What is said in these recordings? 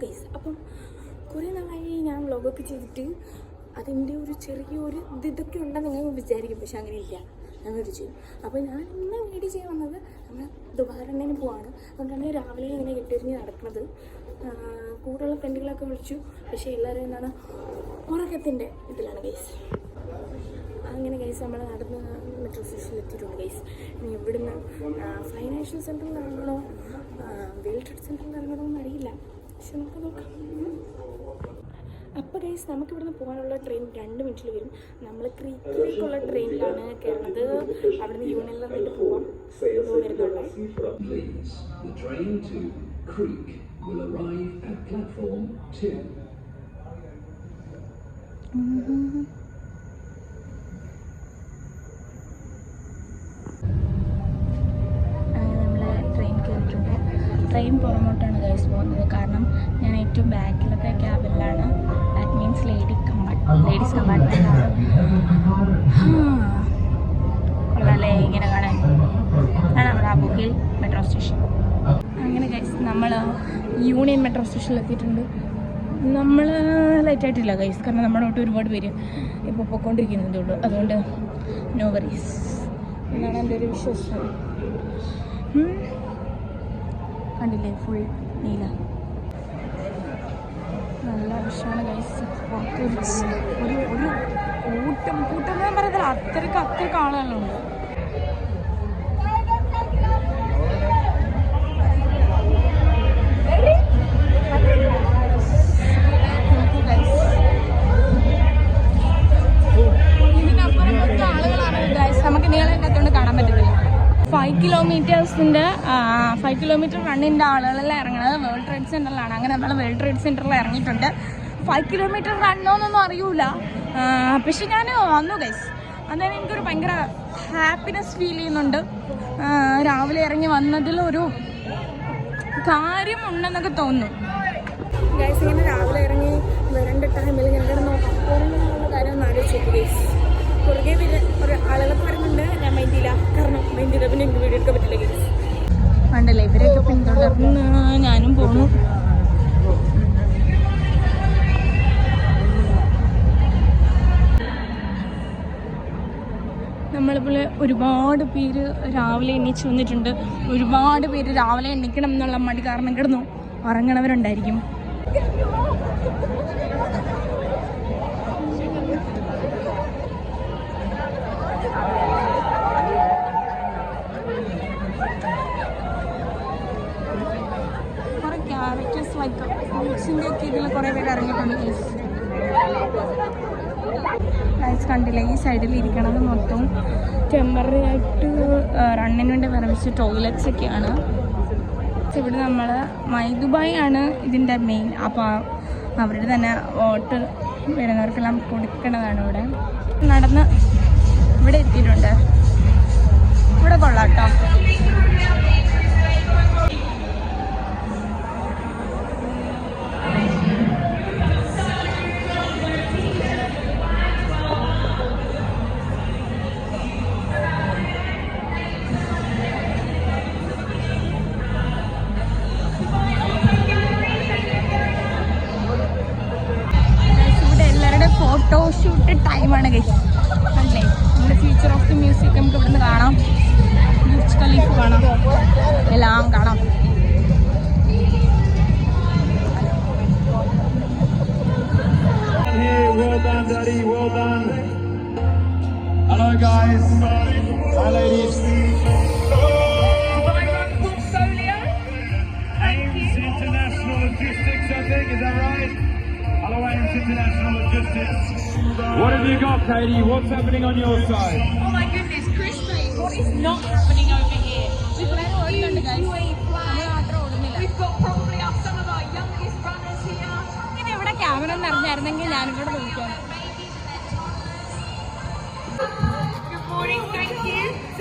Guys, അപ്പം കുറേ നാളായി ഞാൻ വ്ളോഗൊക്കെ ചെയ്തിട്ട് അതിൻ്റെ ഒരു ചെറിയൊരു ഇതൊക്കെ ഉണ്ടെന്ന് നിങ്ങൾ വിചാരിക്കും. പക്ഷെ അങ്ങനെയില്ല, ഞാൻ വീഡിയോ ചെയ്യും. അപ്പോൾ ഞാൻ ഇന്ന് വീഡിയോ ചെയ്യാൻ വന്നത് നമ്മൾ ദുബാരണ്ണന് പോവാണ്. അതുകൊണ്ടാണ് രാവിലെ ഇങ്ങനെ കെട്ടിരിഞ്ഞ് നടക്കുന്നത്. കൂടുതലുള്ള ഫ്രണ്ടുകളൊക്കെ വിളിച്ചു, പക്ഷേ എല്ലാവരും എന്താണ് ഉറക്കത്തിൻ്റെ ഇതിലാണ് ഗൈസ്. അങ്ങനെ ഗൈസ് നമ്മൾ നടന്ന് മെട്രോ സ്റ്റേഷനിൽ എത്തിയിട്ടുണ്ട് ഗൈസ്. ഇനി ഇവിടുന്ന് ഫൈനാൻഷ്യൽ സെൻറ്ററിൽ ഇറങ്ങണോ വേൾഡ് ട്രേഡ് സെൻറ്ററിൽ ഇറങ്ങണോ എന്നറിയില്ല, പക്ഷെ നമുക്ക് നോക്കാം. അപ്പോൾ ഗൈസ് നമുക്ക് ഇവിടുന്ന് പോകാനുള്ള ട്രെയിൻ 2 മിനിറ്റിൽ വരും. നമ്മൾ ക്രീക്കിലേക്കുള്ള ട്രെയിനിലാണ് കയറുന്നത്. അവിടുന്ന് യൂണിയനിൽ നിന്നിട്ട് പോവാം വരുന്നുള്ളൂ. ട്രെയിൻ പുറമോട്ടാണ് ഗൈസ് പോകുന്നത്. കാരണം ഞാൻ ഏറ്റവും ബാക്കിലത്തെ ക്യാബിലാണ്. ദാറ്റ് മീൻസ് ലേഡീസ് കമ്പാർട്ട്മെൻറ്റാണ്. കൊള്ളാല്ലേ ഇങ്ങനെ കാണാൻ. അതാണ് നമ്മുടെ അബുഗിൽ മെട്രോ സ്റ്റേഷൻ. അങ്ങനെ ഗൈസ് നമ്മൾ യൂണിയൻ മെട്രോ സ്റ്റേഷനിൽ എത്തിയിട്ടുണ്ട്. നമ്മൾ ലൈറ്റായിട്ടില്ല ഗൈസ്, കാരണം നമ്മുടെ തൊട്ട് ഒരുപാട് പേര് ഇപ്പോൾ പോയിക്കൊണ്ടിരിക്കുന്നതേ ഉള്ളൂ. അതുകൊണ്ട് നോ വറീസ് എന്നാണ് എൻ്റെ ഒരു വിശ്വാസം. കണ്ടില്ലേ, ഫുൾ നീല, നല്ല വിഷമാണ് ഗൈസ്. ഒരു കൂട്ടം എന്ന് പറയത്തില്ല, അത്രയ്ക്ക് ആളുകളുണ്ട്. ഇതിനപ്പുറം ആളുകളാണ് ഗൈസ്, നമുക്ക് നീളമില്ലാത്തതുകൊണ്ട് കാണാൻ പറ്റുന്നില്ല. 5 കിലോമീറ്റർ റണ്ണിൻ്റെ ആളുകളെല്ലാം ഇറങ്ങുന്നത് വേൾഡ് ട്രേഡ് സെൻറ്ററിലാണ്. അങ്ങനെ നമ്മൾ വേൾഡ് ട്രേഡ് സെൻറ്ററിൽ ഇറങ്ങിയിട്ടുണ്ട്. 5 കിലോമീറ്റർ റണ്ണോന്നൊന്നും അറിയൂല, പക്ഷെ ഞാൻ വന്നു ഗൈസ്. അന്നേരം എനിക്കൊരു ഭയങ്കര ഹാപ്പിനെസ് ഫീൽ ചെയ്യുന്നുണ്ട്. രാവിലെ ഇറങ്ങി വന്നതിലൊരു കാര്യമുണ്ടെന്നൊക്കെ തോന്നുന്നു ഗൈസ്. ഇങ്ങനെ രാവിലെ ഇറങ്ങി വരേണ്ട ടൈമിൽ ഞങ്ങളുടെ നോക്കാനുള്ള കാര്യം ഒന്ന് ആലോചിച്ചു ഗൈസ്. പുറകെ ഒരു ആളുകളൊക്കെ വരുന്നുണ്ട്, ഞാൻ മൈൻഡില്ല. കാരണം മൈൻഡില്ല, പിന്നെ എനിക്ക് വീഡിയോ എടുക്കാൻ പറ്റില്ല ഗൈസ്. വേണ്ടല്ലേ, ഇവരെയൊക്കെ പിന്തുടർന്ന് ഞാനും പോണു. നമ്മളിപ്പോൾ ഒരുപാട് പേര് രാവിലെ എണീച്ച് വന്നിട്ടുണ്ട്. ഒരുപാട് പേര് രാവിലെ എണീക്കണം എന്നുള്ള മടി കാരണം കിടന്നു ഉറങ്ങണവരുണ്ടായിരിക്കും. കുറെ ക്യാരക്ടേഴ്സ് ലൈക്ക് ഫ്രൂട്ട്സിൻ്റെ ഒക്കെ ഇതിൽ കുറേ പേര് ഇറങ്ങിയിട്ടുണ്ട് ഗൈസ്. കണ്ടില്ല, ഈ സൈഡിൽ ഇരിക്കണത് മൊത്തം ടെമ്പററി ആയിട്ട് റണ്ണിന് വേണ്ടി നിർമ്മിച്ച ടോയ്ലറ്റ്സ് ഒക്കെയാണ്. ഇവിടെ നമ്മൾ ദുബായ് ആണ് ഇതിൻ്റെ മെയിൻ. അപ്പോൾ അവരുടെ തന്നെ വോട്ട് വരുന്നവർക്കെല്ലാം കൊടുക്കേണ്ടതാണ്. ഇവിടെ നടന്ന് ഇവിടെ എത്തിയിട്ടുണ്ട്. ഇവിടെ കൊള്ളാം കേട്ടോ. ഫോട്ടോഷൂട്ട് ടൈമാണ് ഗൈസ്. അല്ലേ, നമ്മുടെ ഫ്യൂച്ചർ ഓഫ് ദി മ്യൂസിക് നമുക്ക് ഇവിടുന്ന് കാണാം. ബുർജ് ഖലീഫ കാണാം, എല്ലാം കാണാം. Well done, Daddy. Well done. Hello, guys. Hi, ladies. Ames International Logistics, I think. Is that right? Hello, Ames International Logistics. What have you got, Katie? What's happening on your side? Oh my goodness, Christy, what is not happening over here? We've got UAE flag. We've got probably some of our youngest runners here. ഇനി ഇവിടെ camera നിറഞ്ഞായിരുന്നെങ്കിൽ ഞാനിവിടെ വിളിക്കാം.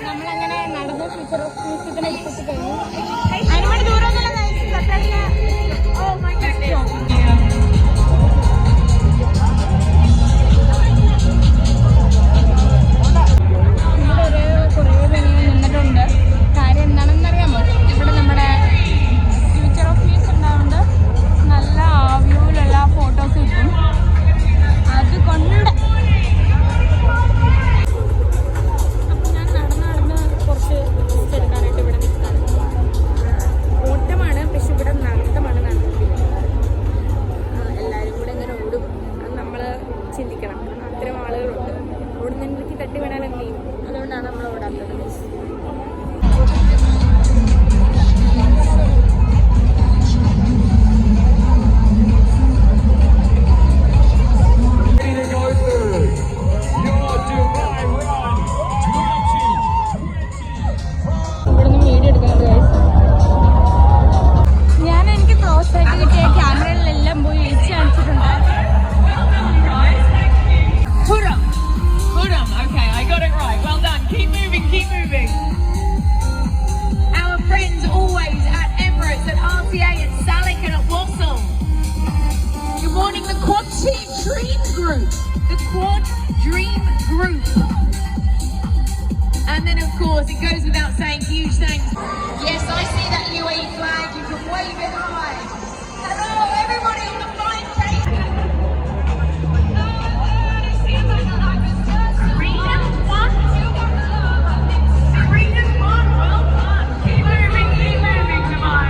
നമ്മളങ്ങനെ നടന്ന് future of മ്യൂസിക്കിനെ എടുത്തിട്ട് കഴിഞ്ഞു. അതിനുവേണ്ടി ദൂരമൊന്നുമില്ല. Oh my goodness. കുറേ പേര് നിന്നിട്ടുണ്ട്. കാര്യം എന്താണെന്നറിയാമോ, ഇവിടെ നമ്മുടെ ഫ്യൂച്ചർ ഓഫ് മ്യൂസിക് ഉണ്ടാവുന്നത് നല്ല course, it goes without saying, huge thanks. Yes, I see that UAE flag. You can wave it high. Hello, everybody on the flight tape. Region 1, Region 1, well done. Keep moving, Dubai.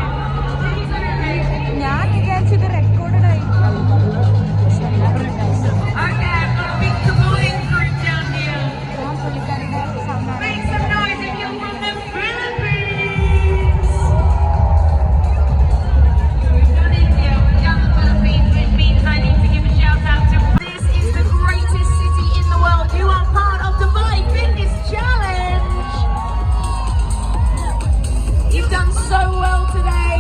Keep moving. ഞാൻ വിചാരിച്ചത് recorded ആയിട്ടില്ല. Okay, I've got a big Dubai group down here. പുള്ളിക്കാരുടെ സമ്മാനം. Make some noise if you're from the Philippines. We've done India, we've done the Philippines, which means I need to give a shout out to. This is the greatest city in the world. You are part of Dubai Fitness Challenge. You've done so well today.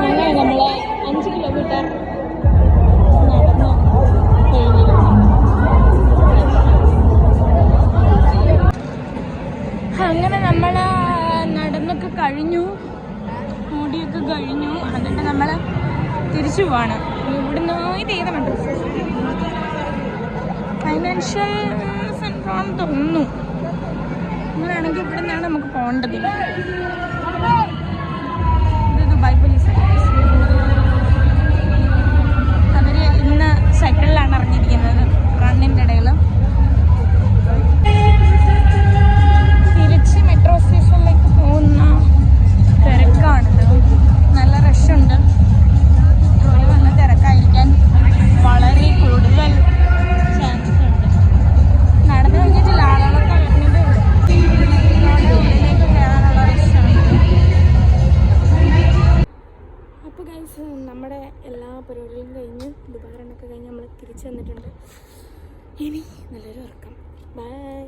അങ്ങനെ നമ്മൾ 5 kilometre നടന്നു കഴിഞ്ഞു. അങ്ങനെ നമ്മൾ നടന്നൊക്കെ കഴിഞ്ഞു, ഓടിയൊക്കെ കഴിഞ്ഞു. എന്നിട്ട് നമ്മൾ തിരിച്ചു പോവാണ്. ഇവിടുന്ന് ഇത് ഏതാ അഡ്രസ്? ഫൈനാൻഷ്യൽ സെൻറ്റർ ആണെന്ന് തോന്നുന്നു. അങ്ങനെയാണെങ്കിൽ ഇവിടെ നിന്നാണ് നമുക്ക് പോകേണ്ടത്. ഇത് ദുബായ് പോലീസ് അവർ ഇന്ന് സൈക്കിളിലാണ് ഇറങ്ങിയിരിക്കുന്നത് റണ്ണിൻ്റെ ഇടയിൽ. തിരിച്ച് മെട്രോ സ്റ്റേഷനിലേക്ക് പോകുന്ന തിരക്കാണിത്. നല്ല റഷുണ്ട്. ഇതുപോലെ നല്ല തിരക്കായിരിക്കാൻ വളരെ കൂടുതൽ ചാൻസ് ഉണ്ട്. നടന്നു കഴിഞ്ഞിട്ടില്ല, ആളുകളൊക്കെ വരുന്നതേ ഉള്ളൂ. ഉള്ളിലേക്ക് കയറാനുള്ള റഷാണ്. അപ്പോൾ ഗൈസ്, നമ്മുടെ എല്ലാ പരിപാടികളും കഴിഞ്ഞ് ദുബായ് റണ്ണൊക്കെ കഴിഞ്ഞ് നമ്മൾ തിരിച്ചു വന്നിട്ടുണ്ട്. ഇനി നല്ലൊരു ഉറക്കം. ബൈ.